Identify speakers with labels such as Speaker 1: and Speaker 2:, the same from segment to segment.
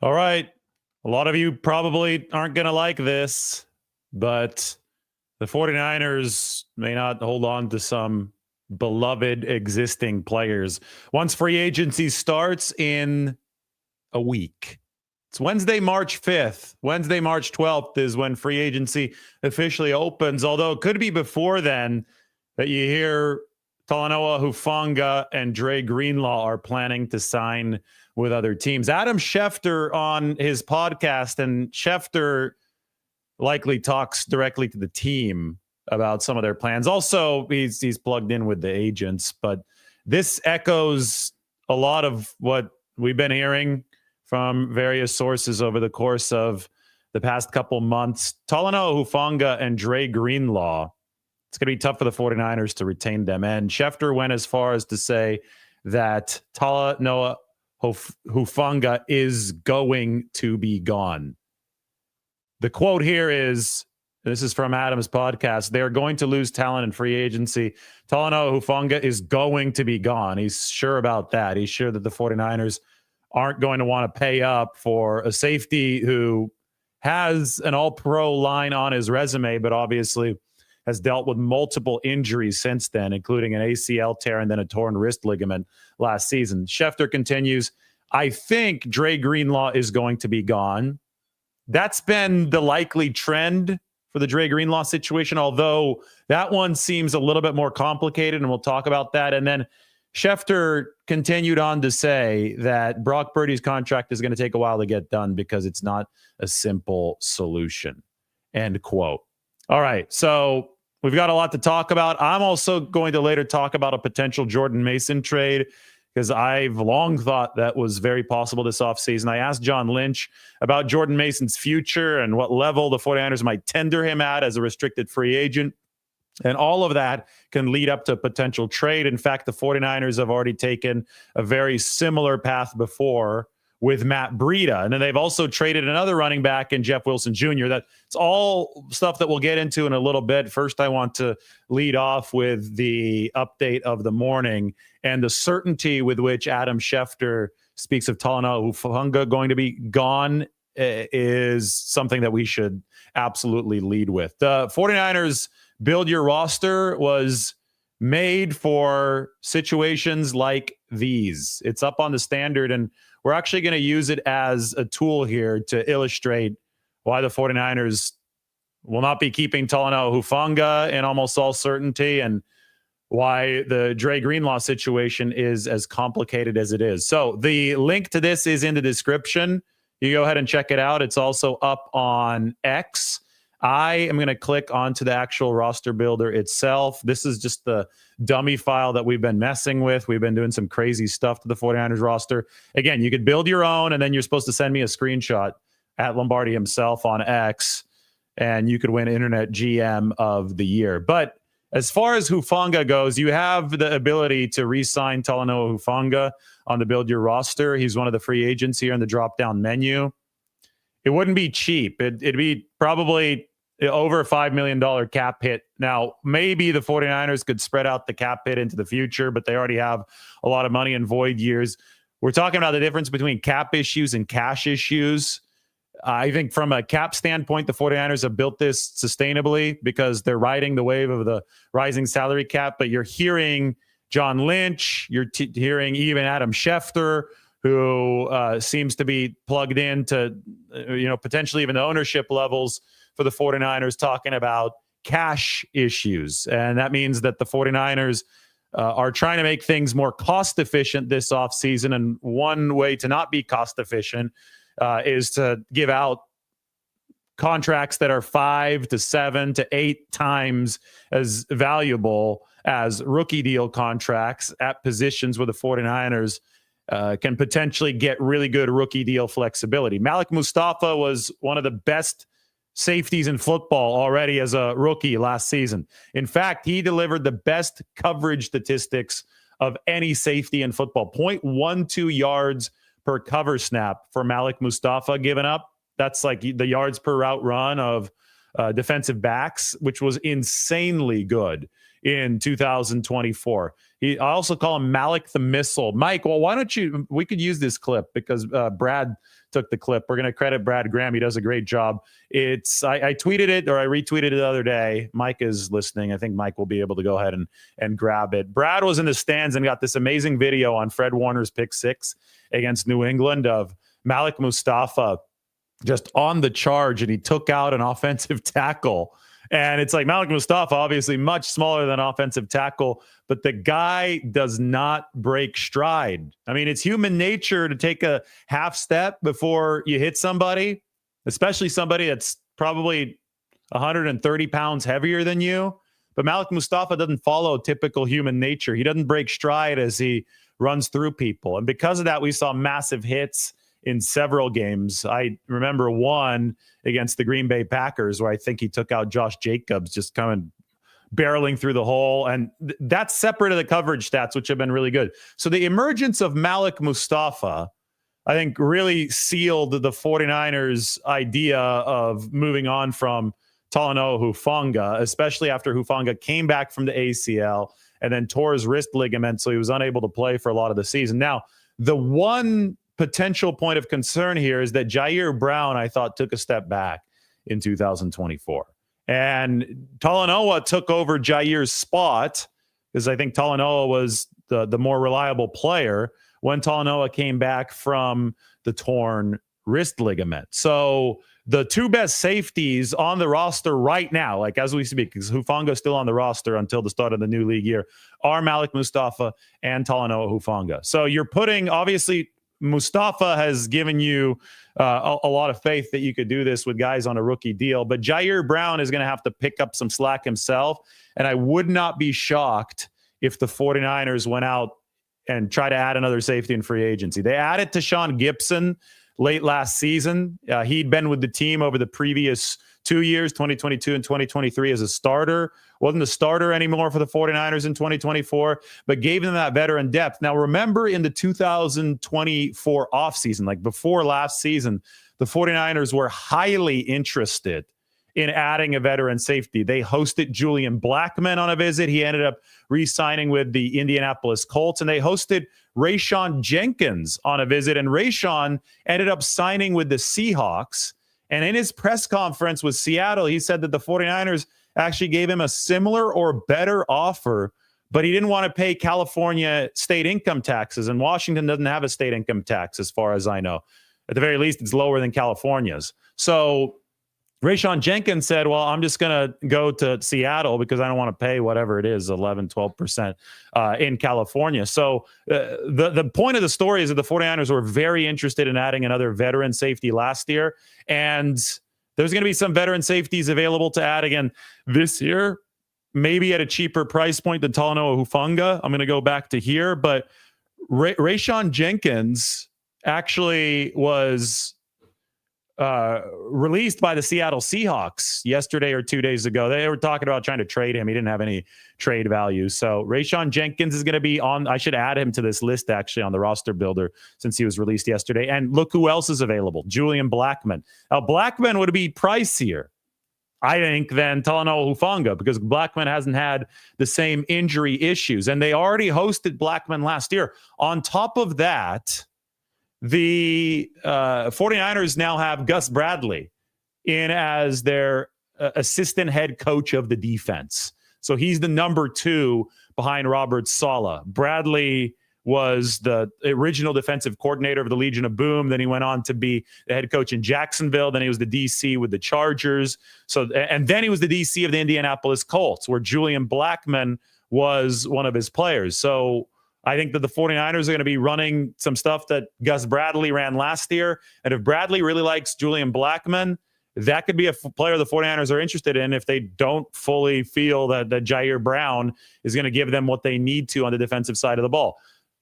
Speaker 1: All right. A lot of you probably aren't going to like this, but the 49ers may not hold on to some beloved existing players. Once free agency starts in a week, it's Wednesday, March 5th. Wednesday, March 12th is when free agency officially opens, although it could be before then that you hear Talanoa Hufanga and Dre Greenlaw are planning to sign with other teams. Adam Schefter on his podcast, and Schefter likely talks directly to the team about some of their plans. Also, he's plugged in with the agents, but this echoes a lot of what we've been hearing from various sources over the course of the past couple months. Talanoa Hufanga and Dre Greenlaw, it's going to be tough for the 49ers to retain them. And Schefter went as far as to say that Talanoa Hufanga is going to be gone. The quote here is, this is from Adam's podcast, they're going to lose talent in free agency. Talanoa Hufanga is going to be gone. He's sure about that. He's sure that the 49ers aren't going to want to pay up for a safety who has an all-pro line on his resume, but obviously has dealt with multiple injuries since then, including an ACL tear and then a torn wrist ligament last season. Schefter continues, I think Dre Greenlaw is going to be gone. That's been the likely trend for the Dre Greenlaw situation, although that one seems a little bit more complicated, and we'll talk about that. And then Schefter continued on to say that Brock Purdy's contract is going to take a while to get done because it's not a simple solution. End quote. All right, so we've got a lot to talk about. I'm also going to later talk about a potential Jordan Mason trade because I've long thought that was very possible this offseason. I asked John Lynch about Jordan Mason's future and what level the 49ers might tender him at as a restricted free agent. And all of that can lead up to a potential trade. In fact, the 49ers have already taken a very similar path before with Matt Breida. And then they've also traded another running back in Jeff Wilson Jr. That's all stuff that we'll get into in a little bit. First, I want to lead off with the update of the morning and the certainty with which Adam Schefter speaks of Talanoa Hufanga going to be gone is something that we should absolutely lead with. The 49ers Build Your Roster was made for situations like these. It's up on the standard, and we're actually going to use it as a tool here to illustrate why the 49ers will not be keeping Talanoa Hufanga in almost all certainty and why the Dre Greenlaw situation is as complicated as it is. So the link to this is in the description. You go ahead and check it out. It's also up on X. I am going to click onto the actual roster builder itself. This is just the dummy file that we've been messing with. We've been doing some crazy stuff to the 49ers roster. Again, you could build your own, and then you're supposed to send me a screenshot at Lombardi himself on X, and you could win Internet GM of the Year. But as far as Hufanga goes, you have the ability to re-sign Talanoa Hufanga on the Build Your Roster. He's one of the free agents here in the drop-down menu. It wouldn't be cheap. It'd be probably over a $5 million cap hit. Now, maybe the 49ers could spread out the cap hit into the future, but they already have a lot of money in void years. We're talking about the difference between cap issues and cash issues. I think from a cap standpoint, the 49ers have built this sustainably because they're riding the wave of the rising salary cap. But you're hearing John Lynch, you're hearing even Adam Schefter, who seems to be plugged into, potentially even the ownership levels for the 49ers, talking about cash issues. And that means that the 49ers are trying to make things more cost efficient this offseason. And one way to not be cost efficient is to give out contracts that are 5 to 7 to 8 times as valuable as rookie deal contracts at positions where the 49ers can potentially get really good rookie deal flexibility. Malik Mustafa was one of the best safeties in football already as a rookie last season. In fact, he delivered the best coverage statistics of any safety in football. 0.12 yards per cover snap for Malik Mustafa given up. That's like the yards per route run of defensive backs, which was insanely good in 2024. I also call him Malik the Missile. Mike, well, why don't we could use this clip because Brad took the clip. We're going to credit Brad Graham. He does a great job. I tweeted it or I retweeted it the other day. Mike is listening. I think Mike will be able to go ahead and grab it. Brad was in the stands and got this amazing video on Fred Warner's pick 6 against New England of Malik Mustafa just on the charge, and he took out an offensive tackle. And it's like Malik Mustafa, obviously much smaller than offensive tackle, but the guy does not break stride. I mean, it's human nature to take a half step before you hit somebody, especially somebody that's probably 130 pounds heavier than you. But Malik Mustafa doesn't follow typical human nature. He doesn't break stride as he runs through people. And because of that, we saw massive hits in several games. I remember one against the Green Bay Packers where I think he took out Josh Jacobs, just coming barreling through the hole. And that's separate of the coverage stats, which have been really good. So the emergence of Malik Mustafa, I think, really sealed the 49ers idea of moving on from Talanoa Hufanga, especially after Hufanga came back from the ACL and then tore his wrist ligament, so he was unable to play for a lot of the season. Now, the one potential point of concern here is that Jair Brown, I thought, took a step back in 2024. And Talanoa took over Jair's spot because I think Talanoa was the more reliable player when Talanoa came back from the torn wrist ligament. So the two best safeties on the roster right now, like as we speak, because Hufanga is still on the roster until the start of the new league year, are Malik Mustafa and Talanoa Hufanga. So you're putting, obviously, Mustafa has given you a lot of faith that you could do this with guys on a rookie deal, but Jair Brown is going to have to pick up some slack himself, and I would not be shocked if the 49ers went out and try to add another safety in free agency. They added Tashawn Gibson late last season. He'd been with the team over the previous 2 years, 2022 and 2023, as a starter. Wasn't a starter anymore for the 49ers in 2024, but gave them that veteran depth. Now, remember in the 2024 offseason, like before last season, the 49ers were highly interested in adding a veteran safety. They hosted Julian Blackmon on a visit. He ended up re-signing with the Indianapolis Colts, and they hosted Rayshawn Jenkins on a visit, and Rayshawn ended up signing with the Seahawks. And in his press conference with Seattle, he said that the 49ers actually gave him a similar or better offer, but he didn't want to pay California state income taxes, and Washington doesn't have a state income tax as far as I know. At the very least, it's lower than California's. So Rayshawn Jenkins said, well, I'm just going to go to Seattle because I don't want to pay whatever it is, 11, 12% in California. So the point of the story is that the 49ers were very interested in adding another veteran safety last year. And there's going to be some veteran safeties available to add again this year, maybe at a cheaper price point than Talanoa Hufanga. I'm going to go back to here. But Rayshawn Jenkins actually was released by the Seattle Seahawks yesterday or 2 days ago. They were talking about trying to trade him. He didn't have any trade value. So Rayshawn Jenkins is going to be on. I should add him to this list actually on the roster builder since he was released yesterday. And look who else is available. Julian Blackmon. Now Blackmon would be pricier, I think, than Talanoa Hufanga because Blackmon hasn't had the same injury issues. And they already hosted Blackmon last year. On top of that, the 49ers now have Gus Bradley in as their assistant head coach of the defense. So he's the number 2 behind Robert Saleh. Bradley was the original defensive coordinator of the Legion of Boom. Then he went on to be the head coach in Jacksonville. Then he was the DC with the Chargers. And then he was the DC of the Indianapolis Colts, where Julian Blackmon was one of his players. So I think that the 49ers are going to be running some stuff that Gus Bradley ran last year. And if Bradley really likes Julian Blackmon, that could be a player the 49ers are interested in if they don't fully feel that Jair Brown is going to give them what they need to on the defensive side of the ball.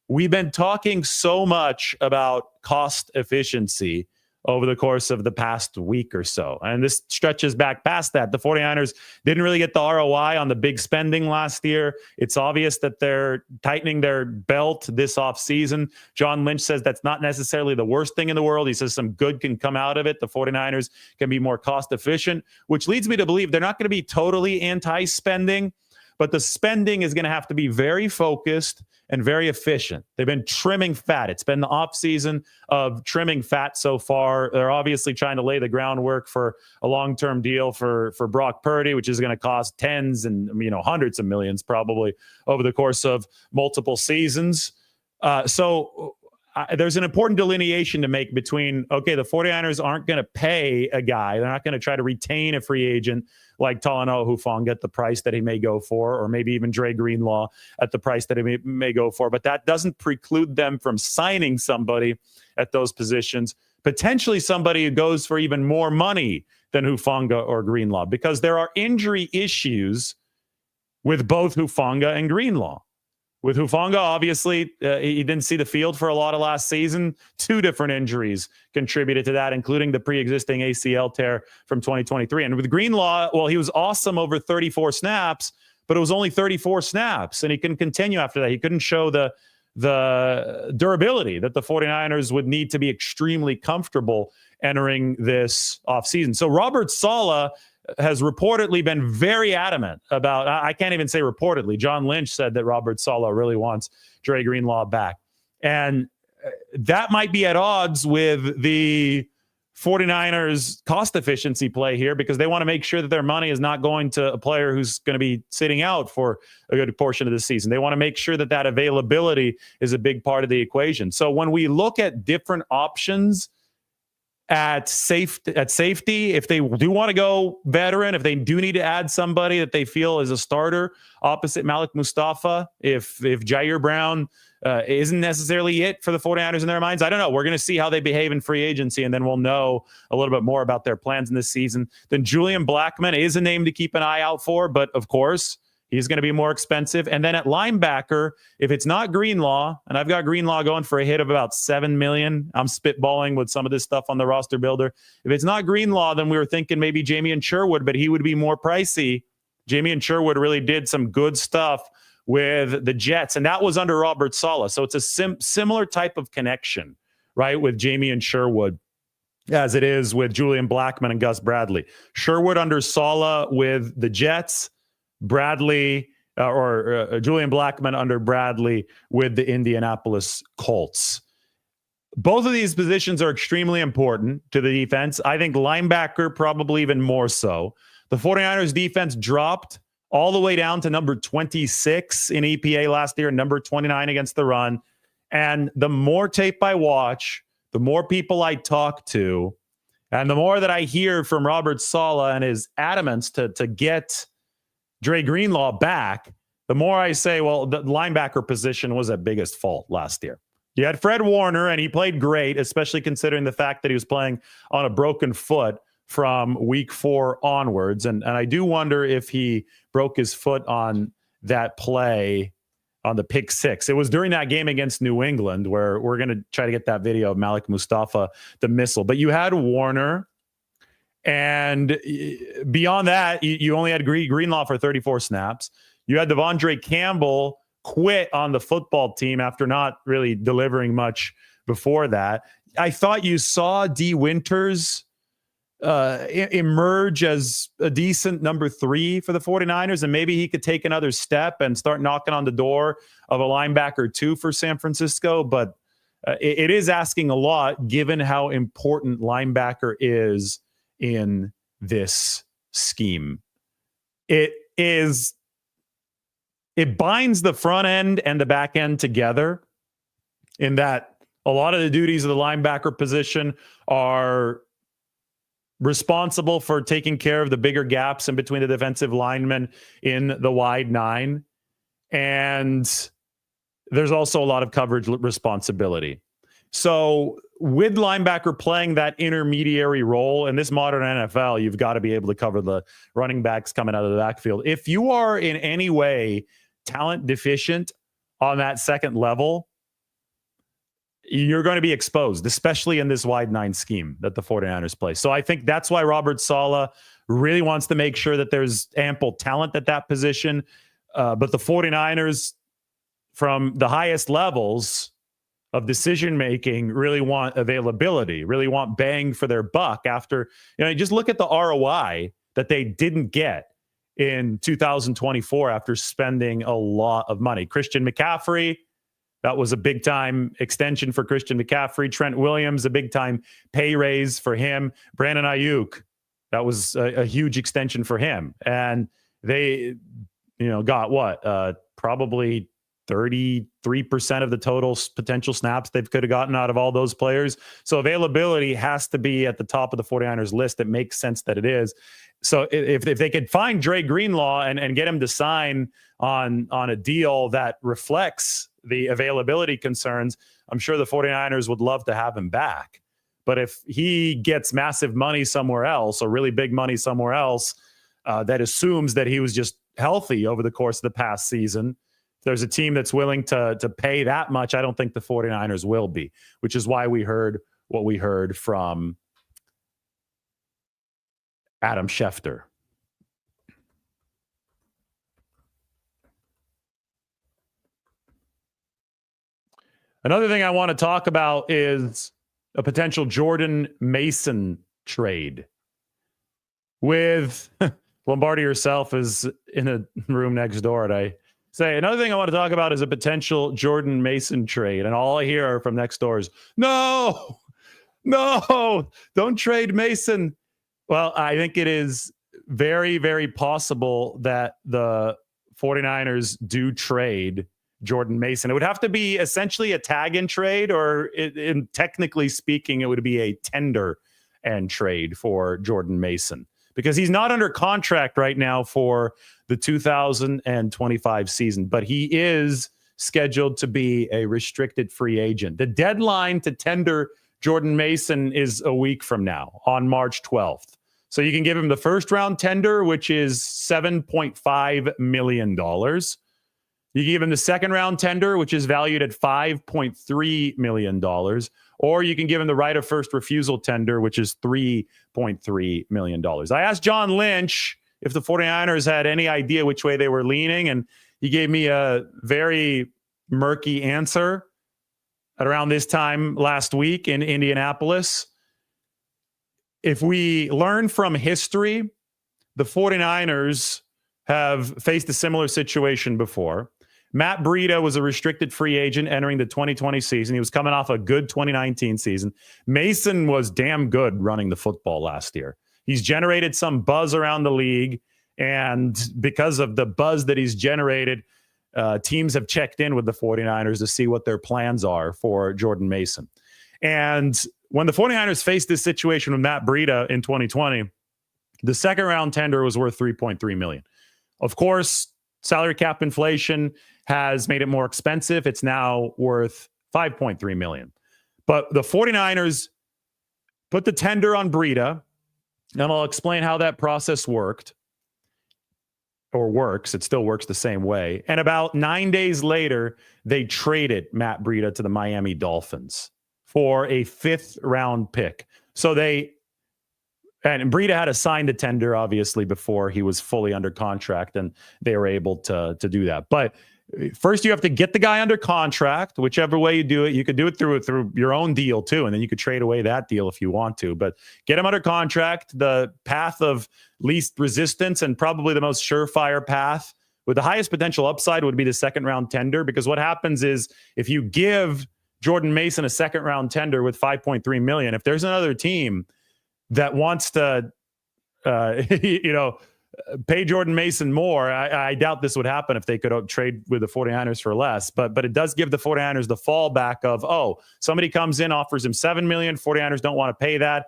Speaker 1: We've been talking so much about cost efficiency over the course of the past week or so. And this stretches back past that. The 49ers didn't really get the ROI on the big spending last year. It's obvious that they're tightening their belt this offseason. John Lynch says that's not necessarily the worst thing in the world. He says some good can come out of it. The 49ers can be more cost efficient, which leads me to believe they're not going to be totally anti-spending, but the spending is going to have to be very focused and very efficient. They've been trimming fat. It's been the offseason of trimming fat so far. They're obviously trying to lay the groundwork for a long-term deal for Brock Purdy, which is going to cost tens and hundreds of millions probably over the course of multiple seasons. So there's an important delineation to make between, okay, the 49ers aren't going to pay a guy. They're not going to try to retain a free agent like Talanoa Hufanga at the price that he may go for, or maybe even Dre Greenlaw at the price that he may go for. But that doesn't preclude them from signing somebody at those positions, potentially somebody who goes for even more money than Hufanga or Greenlaw, because there are injury issues with both Hufanga and Greenlaw. With Hufanga, obviously, he didn't see the field for a lot of last season. 2 different injuries contributed to that, including the pre-existing ACL tear from 2023. And with Greenlaw, well, he was awesome over 34 snaps, but it was only 34 snaps, and he couldn't continue after that. He couldn't show the durability that the 49ers would need to be extremely comfortable entering this offseason. So Robert Saleh has reportedly been very adamant about, I can't even say reportedly, John Lynch said that Robert Saleh really wants Dre Greenlaw back. And that might be at odds with the 49ers cost efficiency play here, because they want to make sure that their money is not going to a player who's going to be sitting out for a good portion of the season. They want to make sure that that availability is a big part of the equation. So when we look at different options at safety, if they do want to go veteran, if they do need to add somebody that they feel is a starter opposite Malik Mustafa, if Jair Brown isn't necessarily it for the 49ers in their minds, I don't know. We're going to see how they behave in free agency, and then we'll know a little bit more about their plans in this season. Then Julian Blackmon is a name to keep an eye out for, but of course, he's going to be more expensive. And then at linebacker, if it's not Greenlaw, and I've got Greenlaw going for a hit of about $7 million, I'm spitballing with some of this stuff on the roster builder. If it's not Greenlaw, then we were thinking maybe Jamien Sherwood, but he would be more pricey. Jamien Sherwood really did some good stuff with the Jets, and that was under Robert Saleh. So it's a similar type of connection, right, with Jamien Sherwood as it is with Julian Blackmon and Gus Bradley. Sherwood under Saleh with the Jets, Bradley Julian Blackmon under Bradley with the Indianapolis Colts. Both of these positions are extremely important to the defense. I think linebacker probably even more so. The 49ers defense dropped all the way down to number 26 in EPA last year, number 29 against the run. And the more tape I watch, the more people I talk to, and the more that I hear from Robert Saleh and his adamance to get Dre Greenlaw back, the more I say, well, the linebacker position was at biggest fault last year. You had Fred Warner, and he played great, especially considering the fact that he was playing on a broken foot from week 4 onwards. And I do wonder if he broke his foot on that play on the pick 6. It was during that game against New England, where we're going to try to get that video of Malik Mustafa, the missile. But you had Warner, and beyond that, you only had Greenlaw for 34 snaps. You had Devondre Campbell quit on the football team after not really delivering much before that. I thought you saw D. Winters emerge as a decent number 3 for the 49ers, and maybe he could take another step and start knocking on the door of a linebacker 2 for San Francisco. But it is asking a lot given how important linebacker is in this scheme. It binds the front end and the back end together, in that a lot of the duties of the linebacker position are responsible for taking care of the bigger gaps in between the defensive linemen in the wide 9. And there's also a lot of coverage responsibility. So with linebacker playing that intermediary role in this modern NFL, you've got to be able to cover the running backs coming out of the backfield. If you are in any way talent deficient on that second level, you're going to be exposed, especially in this wide 9 scheme that the 49ers play. So I think that's why Robert Saleh really wants to make sure that there's ample talent at that position. But the 49ers, from the highest levels of decision-making, really want availability, really want bang for their buck after, just look at the ROI that they didn't get in 2024 after spending a lot of money. Christian McCaffrey, that was a big-time extension for Christian McCaffrey. Trent Williams, a big-time pay raise for him. Brandon Ayuk, that was a huge extension for him. And they, got what? Probably 33% of the total potential snaps they could have gotten out of all those players. So availability has to be at the top of the 49ers list. It makes sense that it is. So if they could find Dre Greenlaw and get him to sign on a deal that reflects the availability concerns, I'm sure the 49ers would love to have him back. But if he gets massive money somewhere else, or really big money somewhere else, that assumes that he was just healthy over the course of the past season, if there's a team that's willing to pay that much, I don't think the 49ers will be, which is why we heard what we heard from Adam Schefter. Another thing I want to talk about is a potential Jordan Mason trade. With Lombardi herself is in a room next door, and I say, another thing I want to talk about is a potential Jordan Mason trade. And all I hear from next door is, no, don't trade Mason. Well, I think it is very, very possible that the 49ers do trade Jordan Mason. It would have to be essentially a tag-in trade, or technically speaking, it would be a tender and trade for Jordan Mason, because he's not under contract right now for the 2025 season, but he is scheduled to be a restricted free agent. The deadline to tender Jordan Mason is a week from now, on March 12th. So you can give him the first round tender, which is $7.5 million. You give him the second round tender, which is valued at $5.3 million. Or you can give him the right of first refusal tender, which is $3.3 million. I asked John Lynch if the 49ers had any idea which way they were leaning, and he gave me a very murky answer at around this time last week in Indianapolis. If we learn from history, the 49ers have faced a similar situation before. Matt Breida was a restricted free agent entering the 2020 season. He was coming off a good 2019 season. Mason was damn good running the football last year. He's generated some buzz around the league, and because of the buzz that he's generated, teams have checked in with the 49ers to see what their plans are for Jordan Mason. And when the 49ers faced this situation with Matt Breida in 2020, the second round tender was worth $3.3 million. Of course, salary cap inflation has made it more expensive. It's now worth $5.3 million. But the 49ers put the tender on Breida, and I'll explain how that process worked, or works. It still works the same way. And about 9 days later, they traded Matt Breida to the Miami Dolphins for a 5th round pick. So and Breida had to sign the tender, obviously, before he was fully under contract, and they were able to do that. But first, you have to get the guy under contract, whichever way you do it. You could do it through your own deal, too, and then you could trade away that deal if you want to. But get him under contract. The path of least resistance and probably the most surefire path with the highest potential upside would be the second round tender, because what happens is if you give Jordan Mason a second round tender with $5.3 million, if there's another team that wants to, pay Jordan Mason more, I doubt this would happen if they could trade with the 49ers for less. But it does give the 49ers the fallback of, somebody comes in, offers him $7 million. 49ers don't want to pay that.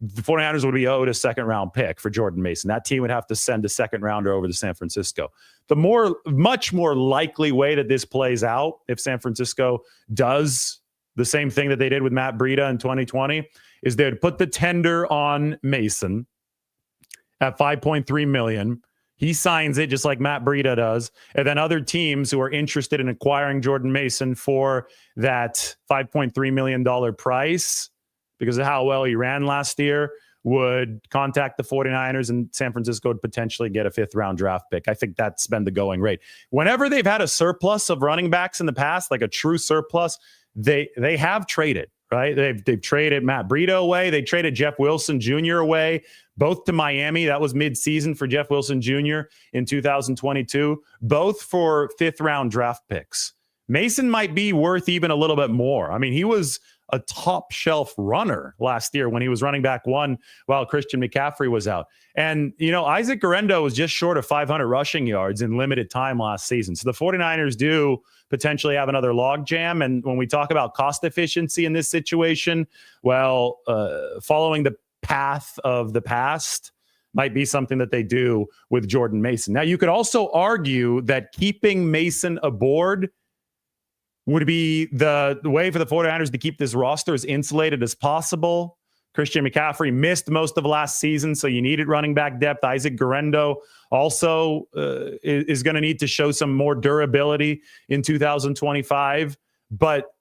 Speaker 1: The 49ers would be owed a second round pick for Jordan Mason. That team would have to send a second rounder over to San Francisco. The much more likely way that this plays out, if San Francisco does the same thing that they did with Matt Breida in 2020, is they'd put the tender on Mason at $5.3 million. He signs it just like Matt Breida does. And then other teams who are interested in acquiring Jordan Mason for that $5.3 million price, because of how well he ran last year, would contact the 49ers, and San Francisco would potentially get a 5th round draft pick. I think that's been the going rate. Whenever they've had a surplus of running backs in the past, like a true surplus, they have traded, right? They've traded Matt Breida away. They traded Jeff Wilson Jr. away, both to Miami. That was mid-season for Jeff Wilson Jr. in 2022, both for 5th-round draft picks. Mason might be worth even a little bit more. I mean, he was a top shelf runner last year when he was running back 1 while Christian McCaffrey was out. And, Isaac Guerendo was just short of 500 rushing yards in limited time last season. So the 49ers do potentially have another logjam. And when we talk about cost efficiency in this situation, well, following the path of the past might be something that they do with Jordan Mason. Now, you could also argue that keeping Mason aboard would be the way for the 49ers to keep this roster as insulated as possible. Christian McCaffrey missed most of last season, so you needed running back depth. Isaac Guerendo also is going to need to show some more durability in 2025. But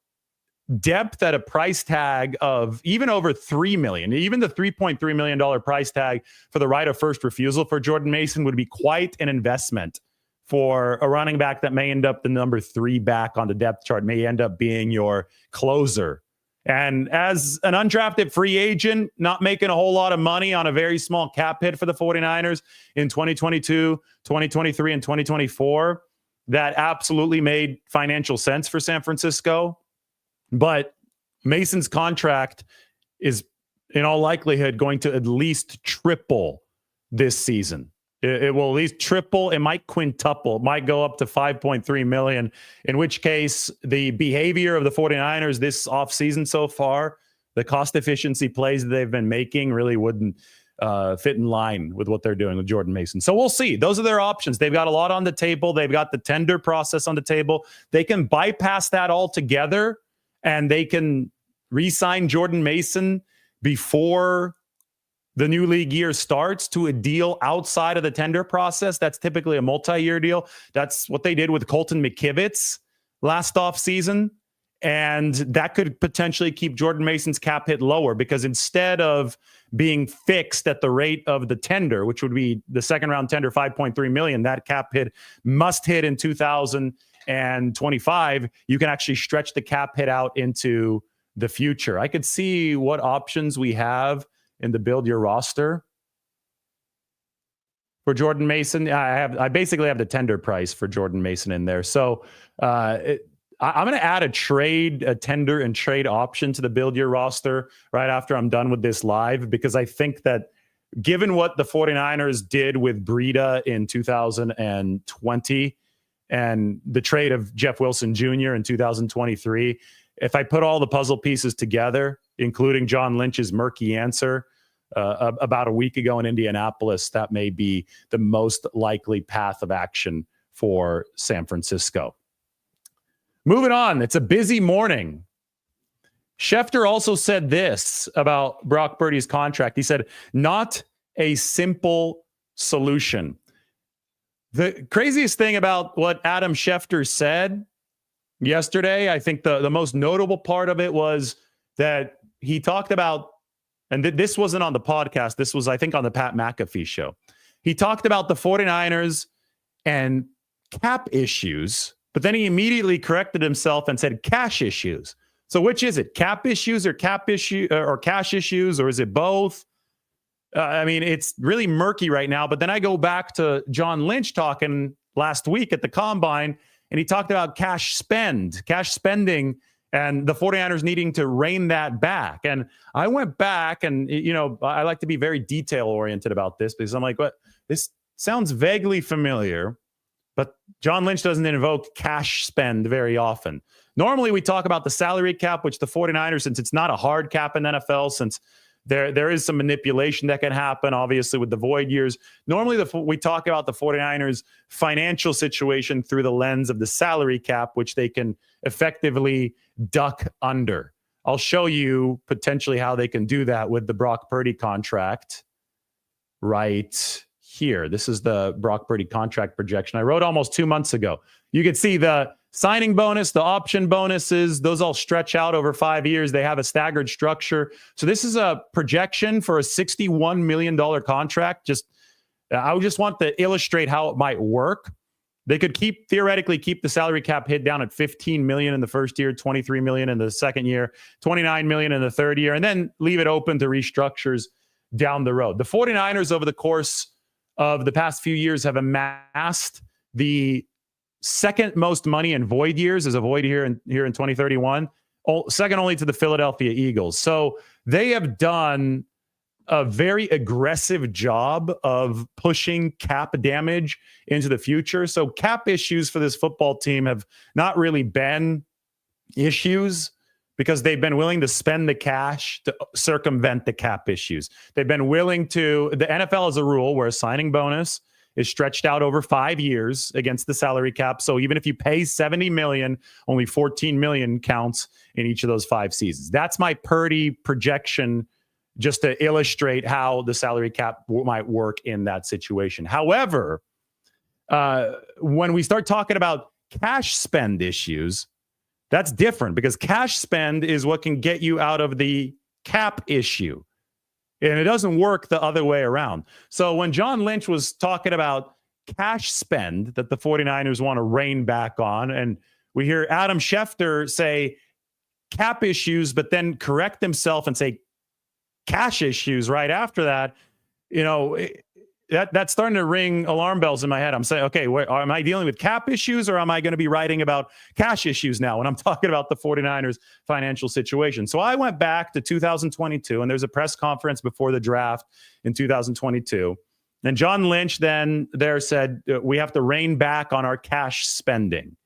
Speaker 1: depth at a price tag of even over $3 million, even the $3.3 million price tag for the right of first refusal for Jordan Mason would be quite an investment for a running back that may end up the number 3 back on the depth chart, may end up being your closer. And as an undrafted free agent, not making a whole lot of money on a very small cap hit for the 49ers in 2022, 2023, and 2024, that absolutely made financial sense for San Francisco. But Mason's contract is, in all likelihood, going to at least triple this season. It will at least triple. It might quintuple. It might go up to $5.3 million, in which case the behavior of the 49ers this offseason so far, the cost efficiency plays that they've been making really wouldn't fit in line with what they're doing with Jordan Mason. So we'll see. Those are their options. They've got a lot on the table. They've got the tender process on the table. They can bypass that altogether, and they can re-sign Jordan Mason before the new league year starts to a deal outside of the tender process. That's typically a multi-year deal. That's what they did with Colton McKivitz last offseason. And that could potentially keep Jordan Mason's cap hit lower, because instead of being fixed at the rate of the tender, which would be the second round tender, $5.3 million, that cap hit must hit in 2025. You can actually stretch the cap hit out into the future. I could see what options we have in the build your roster for Jordan Mason. I basically have the tender price for Jordan Mason in there. So I'm going to add a tender and trade option to the build your roster right after I'm done with this live, because I think that given what the 49ers did with Breida in 2020 and the trade of Jeff Wilson Jr. in 2023, if I put all the puzzle pieces together, including John Lynch's murky answer about a week ago in Indianapolis, that may be the most likely path of action for San Francisco. Moving on, it's a busy morning. Schefter also said this about Brock Purdy's contract. He said, not a simple solution. The craziest thing about what Adam Schefter said yesterday, I think the most notable part of it was that he talked about, and this wasn't on the podcast, this was, I think, on the Pat McAfee show. He talked about the 49ers and cap issues, but then he immediately corrected himself and said cash issues. So which is it? Cap issues or cash issues, or is it both? I mean, it's really murky right now. But then I go back to John Lynch talking last week at the Combine, and he talked about cash spending, and the 49ers needing to rein that back. And I went back and, I like to be very detail-oriented about this, because I'm like, what? This sounds vaguely familiar, but John Lynch doesn't invoke cash spend very often. Normally, we talk about the salary cap, which the 49ers, since it's not a hard cap in NFL, since there is some manipulation that can happen, obviously, with the void years. Normally, we talk about the 49ers' financial situation through the lens of the salary cap, which they can effectively duck under. I'll show you potentially how they can do that with the Brock Purdy contract right here. This is the Brock Purdy contract projection I wrote almost 2 months ago. You can see the signing bonus, the option bonuses, those all stretch out over 5 years. They have a staggered structure. So this is a projection for a $61 million contract. I would just want to illustrate how it might work. They could theoretically keep the salary cap hit down at 15 million in the first year, 23 million in the second year, 29 million in the third year, and then leave it open to restructures down the road. The 49ers over the course of the past few years have amassed the second most money in void years. There's a void here in 2031, second only to the Philadelphia Eagles. So they have done a very aggressive job of pushing cap damage into the future. So cap issues for this football team have not really been issues because they've been willing to spend the cash to circumvent the cap issues. They've been willing to, the NFL has a rule where a signing bonus is stretched out over 5 years against the salary cap. So even if you pay 70 million, only 14 million counts in each of those 5 seasons. That's my Purdy projection, just to illustrate how the salary cap might work in that situation. However, when we start talking about cash spend issues, that's different because cash spend is what can get you out of the cap issue. And it doesn't work the other way around. So when John Lynch was talking about cash spend that the 49ers want to rein back on, and we hear Adam Schefter say cap issues, but then correct himself and say cash issues right after that, that's starting to ring alarm bells in my head. I'm saying, okay, am I dealing with cap issues or am I going to be writing about cash issues now when I'm talking about the 49ers financial situation? So I went back to 2022, and there's a press conference before the draft in 2022. And John Lynch then there said, we have to rein back on our cash spending.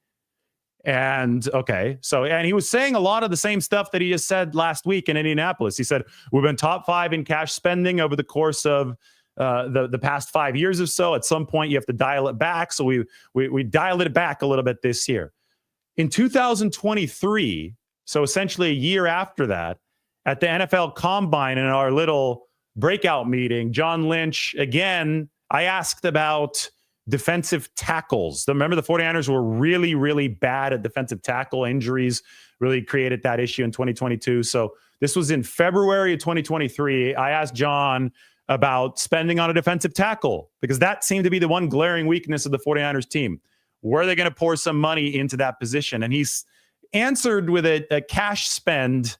Speaker 1: And okay, and he was saying a lot of the same stuff that he just said last week in Indianapolis. He said, we've been top 5 in cash spending over the course of the past 5 years or so. At some point, you have to dial it back. So we dialed it back a little bit this year. In 2023, so essentially a year after that, at the NFL Combine in our little breakout meeting, John Lynch, again, I asked about defensive tackles. Remember, the 49ers were really, really bad at defensive tackle. Injuries really created that issue in 2022. So this was in February of 2023. I asked John about spending on a defensive tackle because that seemed to be the one glaring weakness of the 49ers team. Were they going to pour some money into that position? And he's answered with a cash spend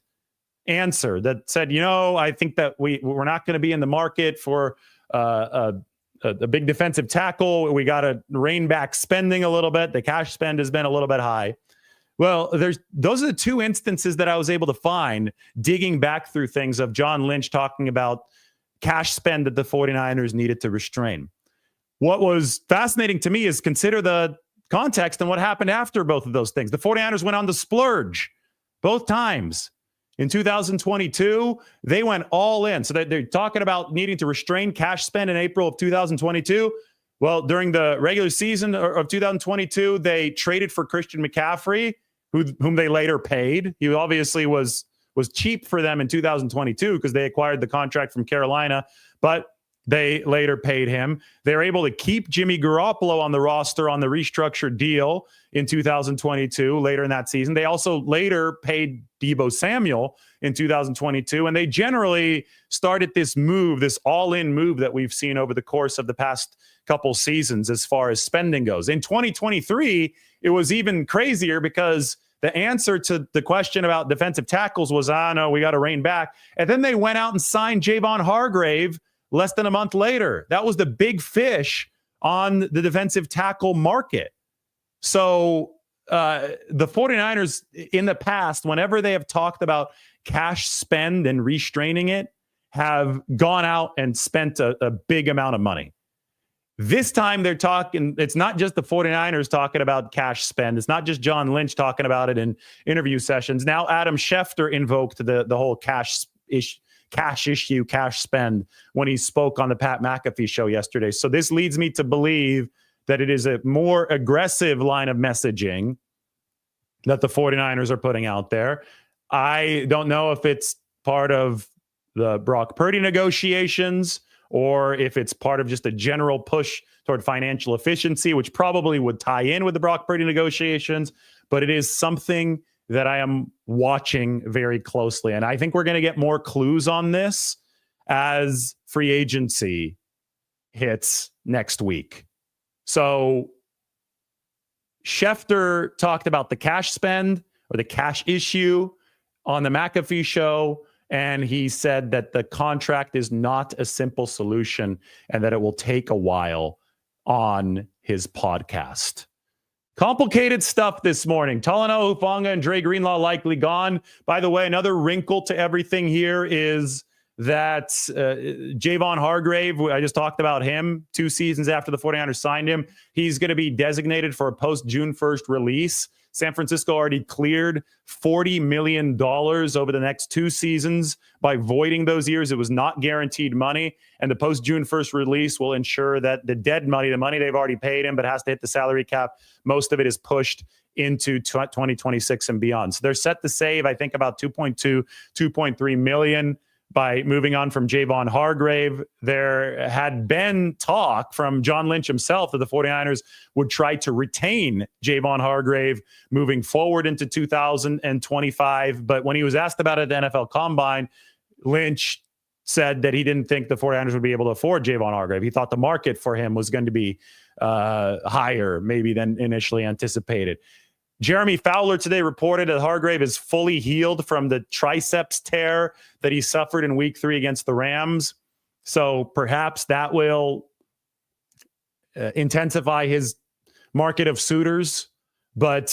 Speaker 1: answer that said, I think that we're not going to be in the market for a big defensive tackle. We got to rein back spending a little bit. The cash spend has been a little bit high. Well, those are the 2 instances that I was able to find digging back through things of John Lynch talking about cash spend that the 49ers needed to restrain. What was fascinating to me is consider the context and what happened after both of those things. The 49ers went on to splurge both times. In 2022, they went all in. So they're talking about needing to restrain cash spend in April of 2022. Well, during the regular season of 2022, they traded for Christian McCaffrey, whom they later paid. He obviously was cheap for them in 2022 because they acquired the contract from Carolina, but they later paid him. They were able to keep Jimmy Garoppolo on the roster on the restructured deal in 2022, later in that season. They also later paid Deebo Samuel in 2022, and they generally started this move, this all-in move that we've seen over the course of the past couple seasons as far as spending goes. In 2023, it was even crazier because the answer to the question about defensive tackles was, no, we got to rein back. And then they went out and signed Javon Hargrave less than a month later. That was the big fish on the defensive tackle market. So the 49ers in the past, whenever they have talked about cash spend and restraining it, have gone out and spent a big amount of money. This time they're talking, it's not just the 49ers talking about cash spend. It's not just John Lynch talking about it in interview sessions. Now Adam Schefter invoked the whole cash spend when he spoke on the Pat McAfee show yesterday. So this leads me to believe that it is a more aggressive line of messaging that the 49ers are putting out there. I don't know if it's part of the Brock Purdy negotiations or if it's part of just a general push toward financial efficiency, which probably would tie in with the Brock Purdy negotiations, but it is something that I am watching very closely. And I think we're going to get more clues on this as free agency hits next week. So Schefter talked about the cash spend or the cash issue on the McAfee show, and he said that the contract is not a simple solution and that it will take a while on his podcast. Complicated stuff this morning. Talanoa Hufanga and Dre Greenlaw likely gone. By the way, another wrinkle to everything here is that Javon Hargrave, I just talked about him 2 seasons after the 49ers signed him. He's going to be designated for a post-June 1st release. San Francisco already cleared $40 million over the next 2 seasons by voiding those years. It was not guaranteed money. And the post-June 1st release will ensure that the dead money, the money they've already paid him but has to hit the salary cap, most of it is pushed into 2026 and beyond. So they're set to save, I think, about 2.3 million by moving on from Javon Hargrave. There had been talk from John Lynch himself that the 49ers would try to retain Javon Hargrave moving forward into 2025. But when he was asked about it at the NFL Combine, Lynch said that he didn't think the 49ers would be able to afford Javon Hargrave. He thought the market for him was going to be higher maybe than initially anticipated. Jeremy Fowler today reported that Hargrave is fully healed from the triceps tear that he suffered in week 3 against the Rams. So perhaps that will intensify his market of suitors. But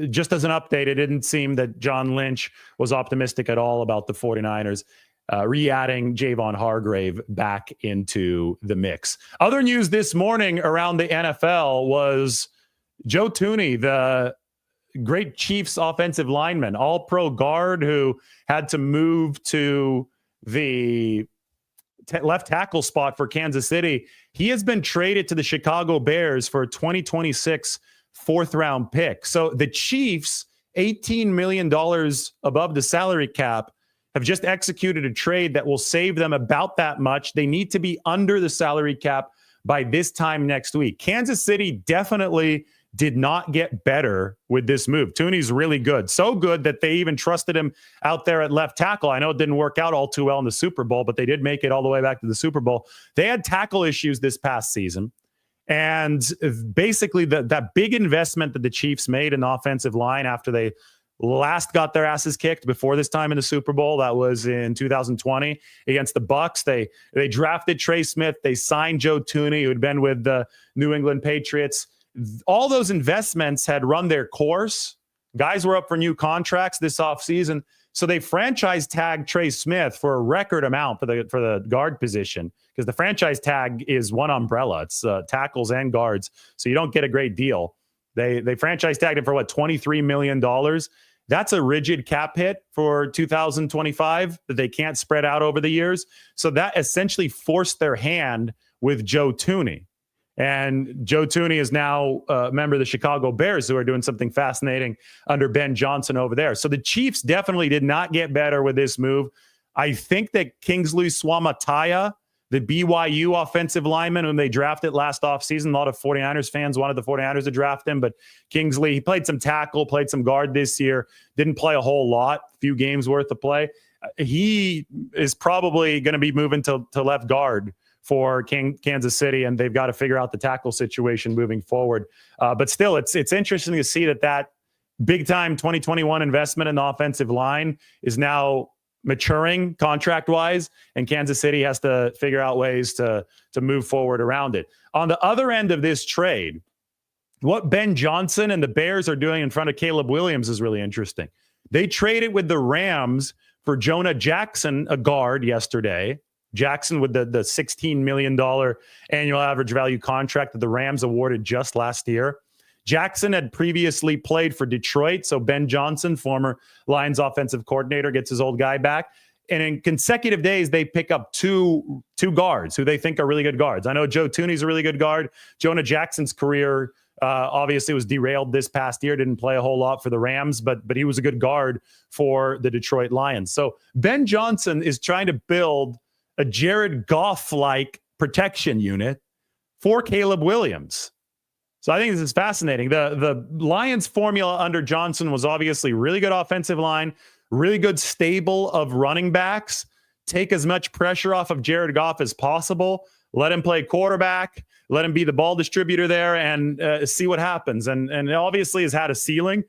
Speaker 1: just as an update, it didn't seem that John Lynch was optimistic at all about the 49ers re-adding Javon Hargrave back into the mix. Other news this morning around the NFL was Joe Thuney, the great Chiefs offensive lineman, all-pro guard who had to move to the left tackle spot for Kansas City. He has been traded to the Chicago Bears for a 2026 4th-round pick. So the Chiefs, $18 million above the salary cap, have just executed a trade that will save them about that much. They need to be under the salary cap by this time next week. Kansas City definitely did not get better with this move. Thuney's really good. So good that they even trusted him out there at left tackle. I know it didn't work out all too well in the Super Bowl, but they did make it all the way back to the Super Bowl. They had tackle issues this past season. And basically that big investment that the Chiefs made in the offensive line after they last got their asses kicked before this time in the Super Bowl, that was in 2020 against the Bucs. They drafted Trey Smith. They signed Joe Thuney, who had been with the New England Patriots. All those investments had run their course. Guys were up for new contracts this offseason. So they franchise tagged Trey Smith for a record amount for the guard position, because the franchise tag is one umbrella. It's tackles and guards. So you don't get a great deal. They franchise tagged him for $23 million. That's a rigid cap hit for 2025 that they can't spread out over the years. So that essentially forced their hand with Joe Thuney. And Joe Thuney is now a member of the Chicago Bears, who are doing something fascinating under Ben Johnson over there. So the Chiefs definitely did not get better with this move. I think that Kingsley Suamataia, the BYU offensive lineman whom they drafted last offseason, a lot of 49ers fans wanted the 49ers to draft him, but Kingsley, he played some tackle, played some guard this year, didn't play a whole lot, few games worth of play. He is probably going to be moving to left guard for Kansas City, and they've got to figure out the tackle situation moving forward. But still, it's interesting to see that big-time 2021 investment in the offensive line is now maturing contract-wise, and Kansas City has to figure out ways to move forward around it. On the other end of this trade, what Ben Johnson and the Bears are doing in front of Caleb Williams is really interesting. They traded with the Rams for Jonah Jackson, a guard, yesterday. Jackson with the $16 million annual average value contract that the Rams awarded just last year. Jackson had previously played for Detroit, so Ben Johnson, former Lions offensive coordinator, gets his old guy back. And in consecutive days, they pick up two guards who they think are really good guards. I know Joe Thuney's a really good guard. Jonah Jackson's career obviously was derailed this past year, didn't play a whole lot for the Rams, but he was a good guard for the Detroit Lions. So Ben Johnson is trying to build a Jared Goff-like protection unit for Caleb Williams. So I think this is fascinating. The Lions formula under Johnson was obviously really good offensive line, really good stable of running backs, take as much pressure off of Jared Goff as possible. let him play quarterback, let him be the ball distributor there, and see what happens. And it obviously has had a ceiling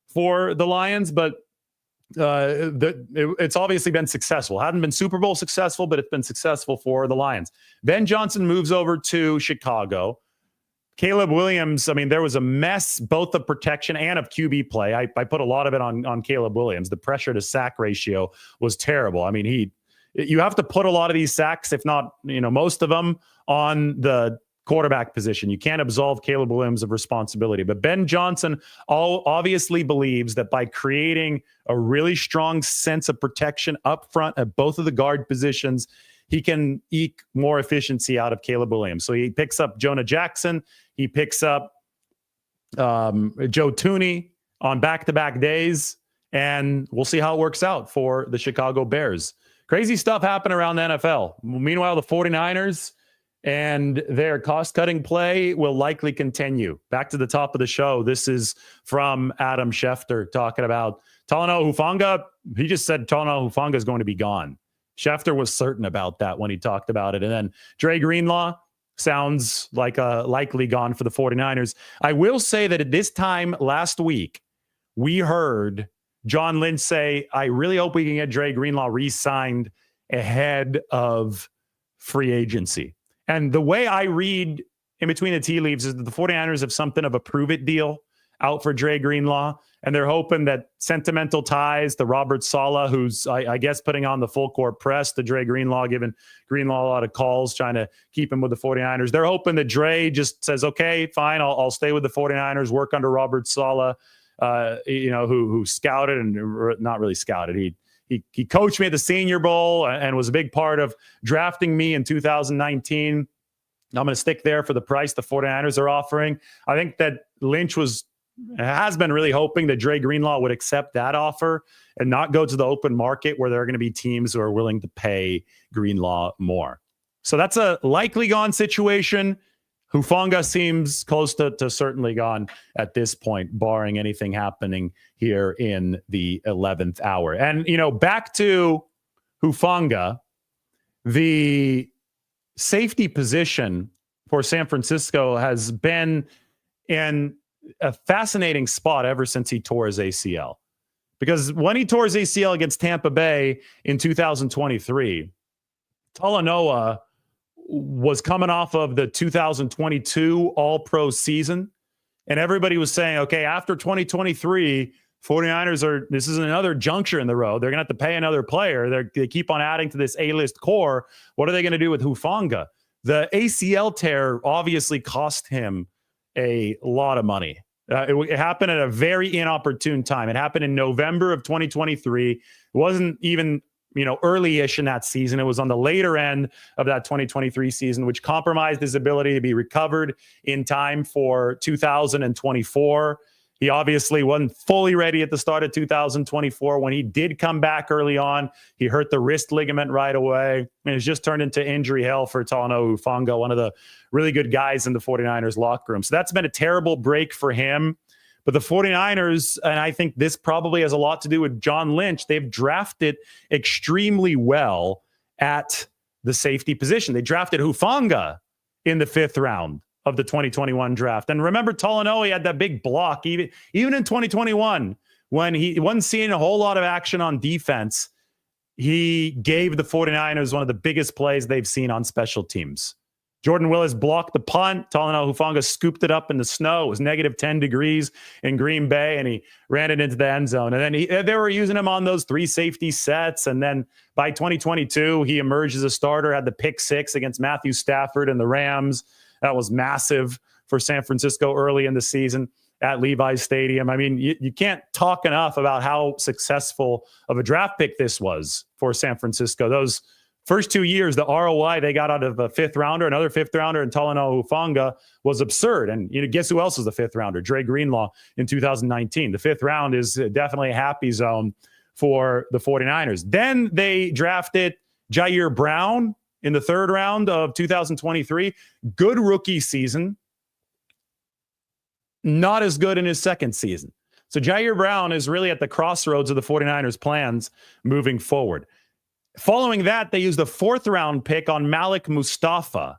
Speaker 1: for the Lions, but it's obviously been successful. Hadn't been Super Bowl successful, but it's been successful for the Lions. Ben Johnson moves over to Chicago. Caleb Williams, I mean, there was a mess, both of protection and of QB play. I put a lot of it on Caleb Williams. The pressure to sack ratio was terrible. I mean, you have to put a lot of these sacks, if not, most of them, on the quarterback position. You can't absolve Caleb Williams of responsibility. But Ben Johnson obviously believes that by creating a really strong sense of protection up front at both of the guard positions, he can eke more efficiency out of Caleb Williams. So he picks up Jonah Jackson. He picks up Joe Thuney on back-to-back days, and we'll see how it works out for the Chicago Bears. Crazy stuff happened around the NFL. Meanwhile, the 49ers and their cost-cutting play will likely continue. Back to the top of the show. This is from Adam Schefter talking about Talanoa Hufanga. He just said Talanoa Hufanga is going to be gone. Schefter was certain about that when he talked about it. And then Dre Greenlaw sounds like a likely gone for the 49ers. I will say that at this time last week, we heard John Lynch say, I really hope we can get Dre Greenlaw re-signed ahead of free agency. And the way I read in between the tea leaves is that the 49ers have something of a prove-it deal out for Dre Greenlaw, and they're hoping that sentimental ties to Robert Saleh, who's, I guess, putting on the full court press to Dre Greenlaw, giving Greenlaw a lot of calls, trying to keep him with the 49ers. They're hoping that Dre just says, okay, fine, I'll stay with the 49ers, work under Robert Saleh, who scouted and not really scouted. He coached me at the Senior Bowl and was a big part of drafting me in 2019. I'm going to stick there for the price the 49ers are offering. I think that Lynch has been really hoping that Dre Greenlaw would accept that offer and not go to the open market where there are going to be teams who are willing to pay Greenlaw more. So that's a likely gone situation. Hufanga seems close to certainly gone at this point, barring anything happening here in the 11th hour. And, back to Hufanga, the safety position for San Francisco has been in a fascinating spot ever since he tore his ACL. Because when he tore his ACL against Tampa Bay in 2023, Talanoa was coming off of the 2022 All-Pro season. And everybody was saying, okay, after 2023, 49ers this is another juncture in the road. They're going to have to pay another player. They keep on adding to this A-list core. What are they going to do with Hufanga? The ACL tear obviously cost him a lot of money. It happened at a very inopportune time. It happened in November of 2023. It wasn't even, early-ish in that season. It was on the later end of that 2023 season, which compromised his ability to be recovered in time for 2024. He obviously wasn't fully ready at the start of 2024. When he did come back early on, he hurt the wrist ligament right away. And it's just turned into injury hell for Talanoa Hufanga, one of the really good guys in the 49ers locker room. So that's been a terrible break for him. But the 49ers, and I think this probably has a lot to do with John Lynch, they've drafted extremely well at the safety position. They drafted Hufanga in the 5th round of the 2021 draft. And remember, Talanoa had that big block, even in 2021, when he wasn't seeing a whole lot of action on defense. He gave the 49ers one of the biggest plays they've seen on special teams. Jordan Willis blocked the punt. Talanoa Hufanga scooped it up in the snow. It was negative 10 degrees in Green Bay, and he ran it into the end zone. And then they were using him on those 3 safety sets. And then by 2022, he emerged as a starter, had the pick 6 against Matthew Stafford and the Rams. That was massive for San Francisco early in the season at Levi's Stadium. I mean, you can't talk enough about how successful of a draft pick this was for San Francisco. Those first 2 years, the ROI they got out of a 5th rounder, another 5th rounder, and Talanoa Hufanga was absurd. And guess who else was the 5th rounder? Dre Greenlaw in 2019. The 5th round is definitely a happy zone for the 49ers. Then they drafted Jair Brown in the 3rd round of 2023. Good rookie season. Not as good in his 2nd season. So Jair Brown is really at the crossroads of the 49ers' plans moving forward. Following that, they used the 4th round pick on Malik Mustafa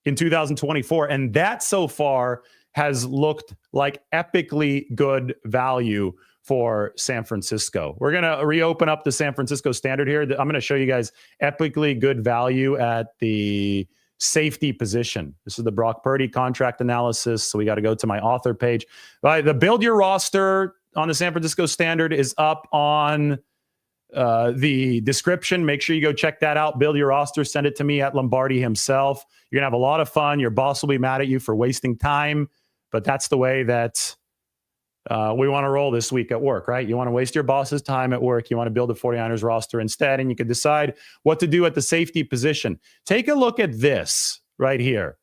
Speaker 1: in 2024. And that so far has looked like epically good value for San Francisco. We're going to reopen up the San Francisco Standard here. I'm going to show you guys epically good value at the safety position. This is the Brock Purdy contract analysis. So we got to go to my author page. The build your roster on the San Francisco Standard is up on the description. Make sure you go check that out. Build your roster. Send it to me at Lombardi himself. You're going to have a lot of fun. Your boss will be mad at you for wasting time, but that's the way that we want to roll this week at work, right? You want to waste your boss's time at work. You want to build a 49ers roster instead, and you can decide what to do at the safety position. Take a look at this right here.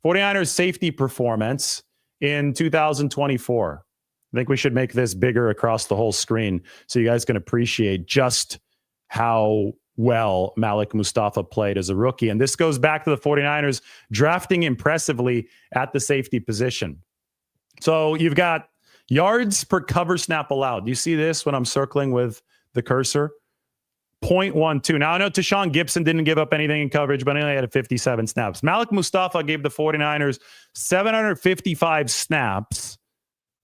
Speaker 1: 49ers safety performance in 2024. I think we should make this bigger across the whole screen so you guys can appreciate just how well Malik Mustafa played as a rookie. And this goes back to the 49ers drafting impressively at the safety position. So you've got yards per cover snap allowed. You see this when I'm circling with the cursor? 0.12. Now, I know Tashawn Gibson didn't give up anything in coverage, but he only had 57 snaps. Malik Mustafa gave the 49ers 755 snaps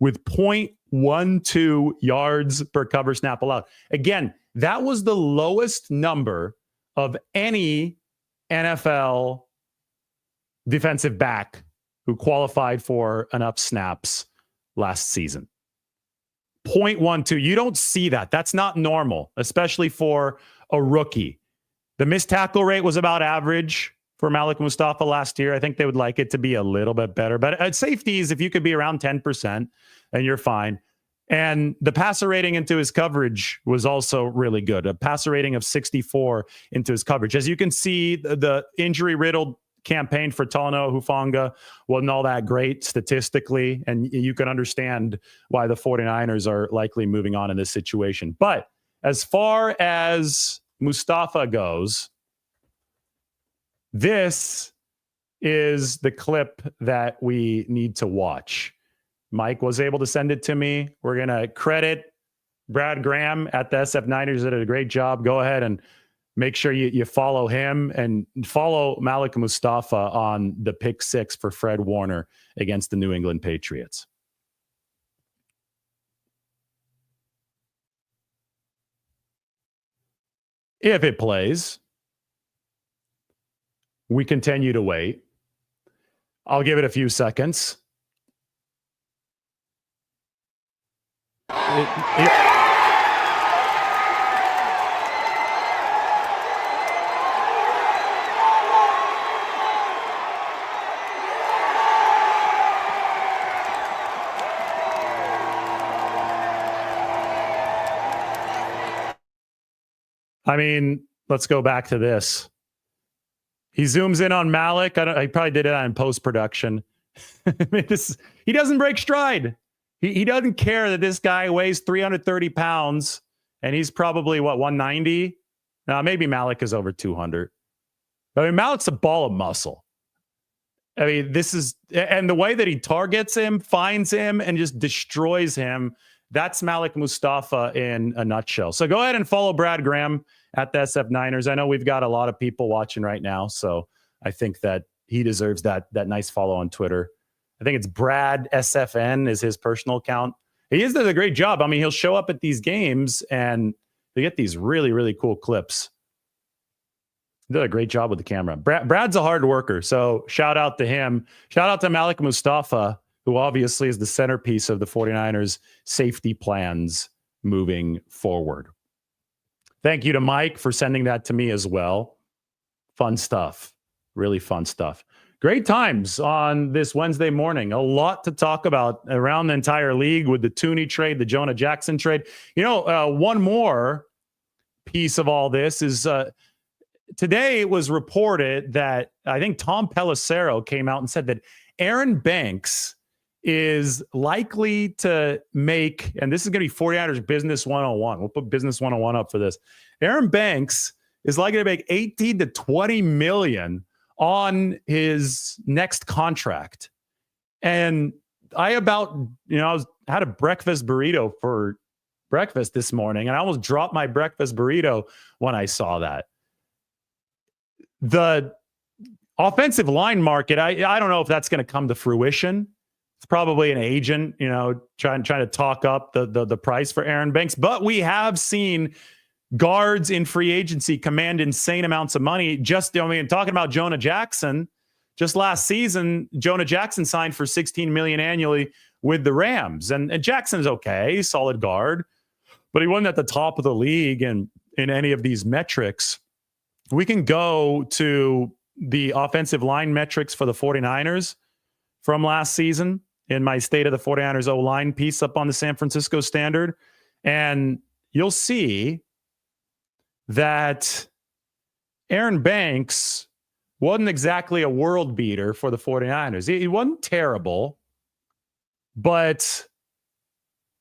Speaker 1: with 0.12 yards per cover snap allowed. Again, that was the lowest number of any NFL defensive back who qualified for enough snaps last season. 0.12. You don't see that. That's not normal, especially for a rookie. The missed tackle rate was about average for Malik Mustafa last year. I think they would like it to be a little bit better. But at safeties, if you could be around 10%, and you're fine. And the passer rating into his coverage was also really good. A passer rating of 64 into his coverage. As you can see, the injury-riddled campaign for Talanoa Hufanga wasn't all that great statistically, and you can understand why the 49ers are likely moving on in this situation. But as far as Mustafa goes, this is the clip that we need to watch. Mike was able to send it to me. We're going to credit Brad Graham at the SF Niners. Did a great job. Go ahead and make sure you follow him and follow Malik Mustafa on the pick six for Fred Warner against the New England Patriots. If it plays, we continue to wait. I'll give it a few seconds. I mean, let's go back to this. He zooms in on Malik. He probably did it on post-production. He doesn't break stride. He doesn't care that this guy weighs 330 pounds and he's probably, 190? Now, maybe Malik is over 200. I mean, Malik's a ball of muscle. I mean, and the way that he targets him, finds him, and just destroys him, that's Malik Mustafa in a nutshell. So go ahead and follow Brad Graham at the SF Niners. I know we've got a lot of people watching right now, so I think that he deserves that nice follow on Twitter. I think it's Brad SFN is his personal account. He does a great job. I mean, he'll show up at these games and they get these really, really cool clips. He did a great job with the camera. Brad's a hard worker, so shout out to him. Shout out to Malik Mustafa, who obviously is the centerpiece of the 49ers safety plans moving forward. Thank you to Mike for sending that to me as well. Fun stuff. Really fun stuff. Great times on this Wednesday morning. A lot to talk about around the entire league with the Tooney trade, the Jonah Jackson trade. One more piece of all this is today it was reported that I think Tom Pelissero came out and said that Aaron Banks is likely to make, and this is going to be 49ers Business 101. We'll put Business 101 up for this. Aaron Banks is likely to make 18 to 20 million on his next contract. And I had a breakfast burrito for breakfast this morning, and I almost dropped my breakfast burrito when I saw that. The Offensive line market, I don't know if that's going to come to fruition. It's probably an agent, trying to talk up the price for Aaron Banks. But we have seen guards in free agency command insane amounts of money. Talking about Jonah Jackson, just last season, Jonah Jackson signed for $16 million annually with the Rams. And Jackson's okay, solid guard, but he wasn't at the top of the league in any of these metrics. We can go to the offensive line metrics for the 49ers from last season in my State of the 49ers O-line piece up on the San Francisco Standard. And you'll see that Aaron Banks wasn't exactly a world beater for the 49ers. He wasn't terrible, but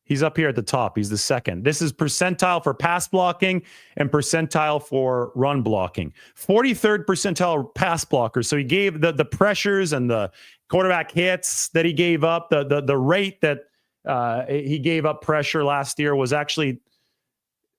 Speaker 1: he's up here at the top. He's the second. This is percentile for pass blocking and percentile for run blocking. 43rd percentile pass blocker. So he gave the pressures and the quarterback hits that he gave up. The rate that he gave up pressure last year was actually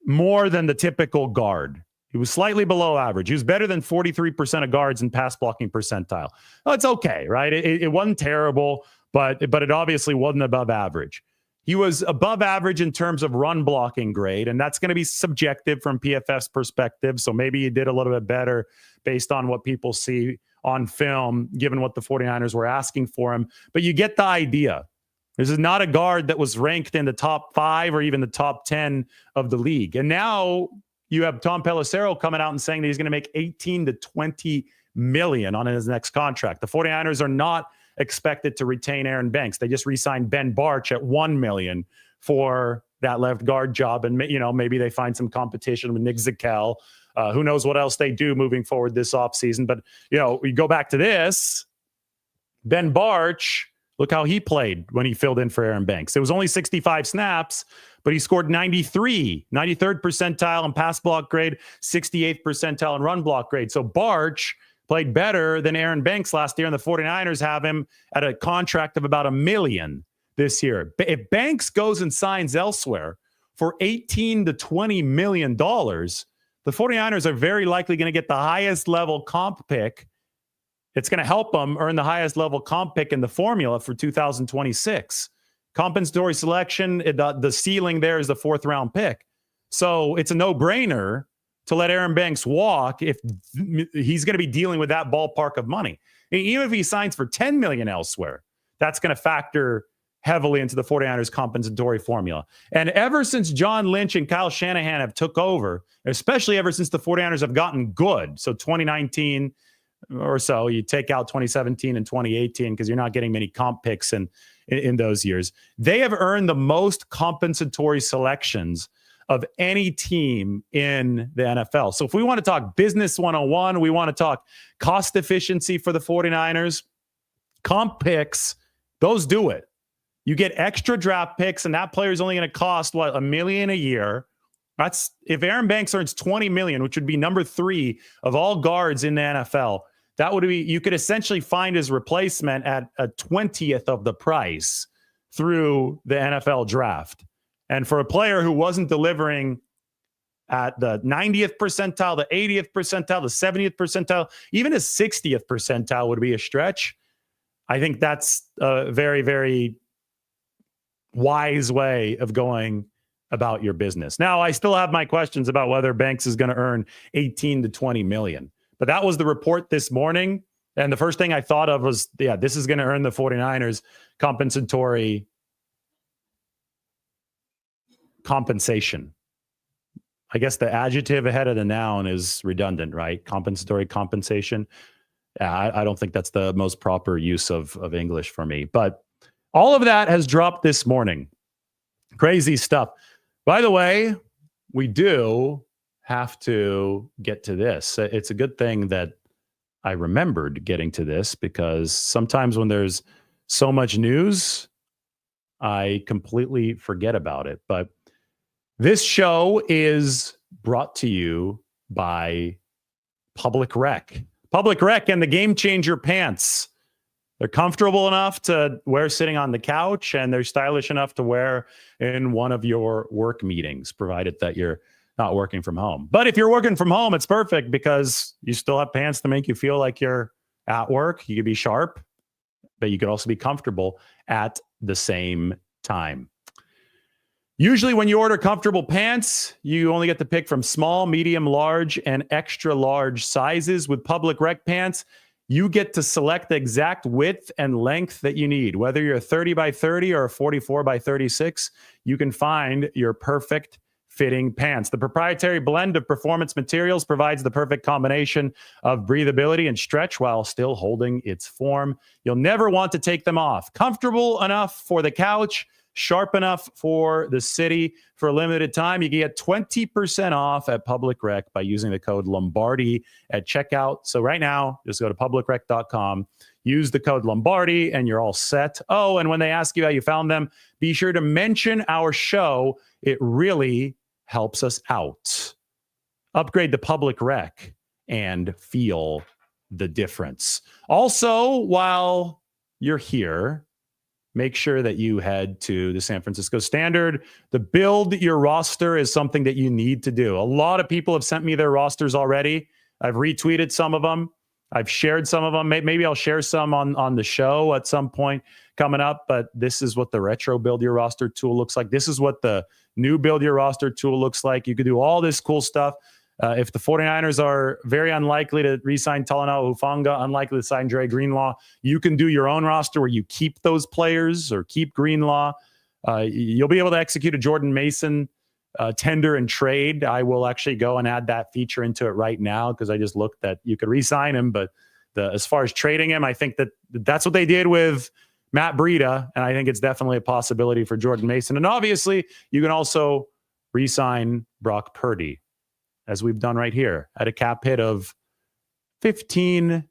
Speaker 1: more than the typical guard. He was slightly below average. He was better than 43% of guards in pass blocking percentile. Oh, it's okay, right? It wasn't terrible, but it obviously wasn't above average. He was above average in terms of run blocking grade, and that's going to be subjective from PFF's perspective. So maybe he did a little bit better based on what people see on film, given what the 49ers were asking for him. But you get the idea. This is not a guard that was ranked in the top 5 or even the top 10 of the league. And now you have Tom Pelissero coming out and saying that he's going to make 18 to 20 million on his next contract. The 49ers are not expected to retain Aaron Banks. They just re-signed Ben Barch at $1 million for that left guard job. And, maybe they find some competition with Nick Zakel. Who knows what else they do moving forward this offseason. But, we go back to this. Ben Barch, look how he played when he filled in for Aaron Banks. It was only 65 snaps, but he scored 93rd percentile in pass block grade, 68th percentile in run block grade. So Barch played better than Aaron Banks last year, and the 49ers have him at a contract of about $1 million this year. If Banks goes and signs elsewhere for $18 to $20 million, the 49ers are very likely going to get the highest level comp pick. It's going to help them earn the highest level comp pick in the formula for 2026. Compensatory selection, the ceiling there is the 4th round pick. So it's a no-brainer to let Aaron Banks walk if he's going to be dealing with that ballpark of money. Even if he signs for $10 million elsewhere, that's going to factor heavily into the 49ers compensatory formula. And ever since John Lynch and Kyle Shanahan have took over, especially ever since the 49ers have gotten good, so 2019 or so, you take out 2017 and 2018 because you're not getting many comp picks in those years, they have earned the most compensatory selections of any team in the NFL. So if we want to talk business 101, we want to talk cost efficiency for the 49ers, comp picks, those do it. You get extra draft picks, and that player is only going to cost, $1 million a year. That's if Aaron Banks earns $20 million, which would be number 3 of all guards in the NFL. That would be, you could essentially find his replacement at a 20th of the price through the NFL draft. And for a player who wasn't delivering at the 90th percentile, the 80th percentile, the 70th percentile, even a 60th percentile would be a stretch. I think that's a very, very wise way of going about your business. Now, I still have my questions about whether Banks is going to earn 18 to 20 million. But that was the report this morning. And the first thing I thought of was, this is going to earn the 49ers compensatory compensation. I guess the adjective ahead of the noun is redundant, right? Compensatory compensation. I don't think that's the most proper use of English for me. But all of that has dropped this morning. Crazy stuff. By the way, we do have to get to this. It's a good thing that I remembered getting to this, because sometimes when there's so much news, I completely forget about it. But this show is brought to you by Public Rec. Public Rec and the Game Changer pants. They're comfortable enough to wear sitting on the couch, and they're stylish enough to wear in one of your work meetings, provided that you're not working from home. But if you're working from home, it's perfect, because you still have pants to make you feel like you're at work. You can be sharp, but you could also be comfortable at the same time. Usually when you order comfortable pants, you only get to pick from small, medium, large, and extra large sizes. With Public Rec pants, you get to select the exact width and length that you need. Whether you're a 30 by 30 or a 44 by 36, you can find your perfect fitting pants. The proprietary blend of performance materials provides the perfect combination of breathability and stretch while still holding its form. You'll never want to take them off. Comfortable enough for the couch, sharp enough for the city. For a limited time, you can get 20% off at Public Rec by using the code Lombardi at checkout. So right now, just go to publicrec.com, use the code Lombardi, and you're all set. Oh, and when they ask you how you found them, be sure to mention our show. It really helps us out. Upgrade to Public Rec and feel the difference. Also, while you're here, make sure that you head to the San Francisco Standard. The build your roster is something that you need to do. A lot of people have sent me their rosters already. I've retweeted some of them. I've shared some of them. Maybe I'll share some on the show at some point coming up. But this is what the retro build your roster tool looks like. This is what the new build your roster tool looks like. You can do all this cool stuff. If the 49ers are very unlikely to re-sign Talanoa Hufanga, unlikely to sign Dre Greenlaw, you can do your own roster where you keep those players or keep Greenlaw. You'll be able to execute a Jordan Mason tender and trade. I will actually go and add that feature into it right now because I just looked that you could re-sign him. But as far as trading him, I think that's what they did with Matt Breida, and I think it's definitely a possibility for Jordan Mason. And obviously, you can also re-sign Brock Purdy, as we've done right here, at a cap hit of $15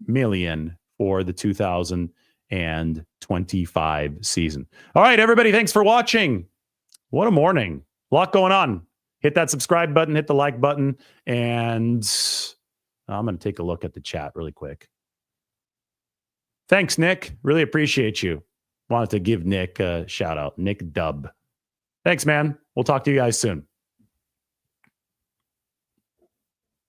Speaker 1: million for the 2025 season. All right, everybody, thanks for watching. What a morning. A lot going on. Hit that subscribe button, hit the like button, and I'm going to take a look at the chat really quick. Thanks, Nick. Really appreciate you. Wanted to give Nick a shout out. Nick Dub. Thanks, man. We'll talk to you guys soon.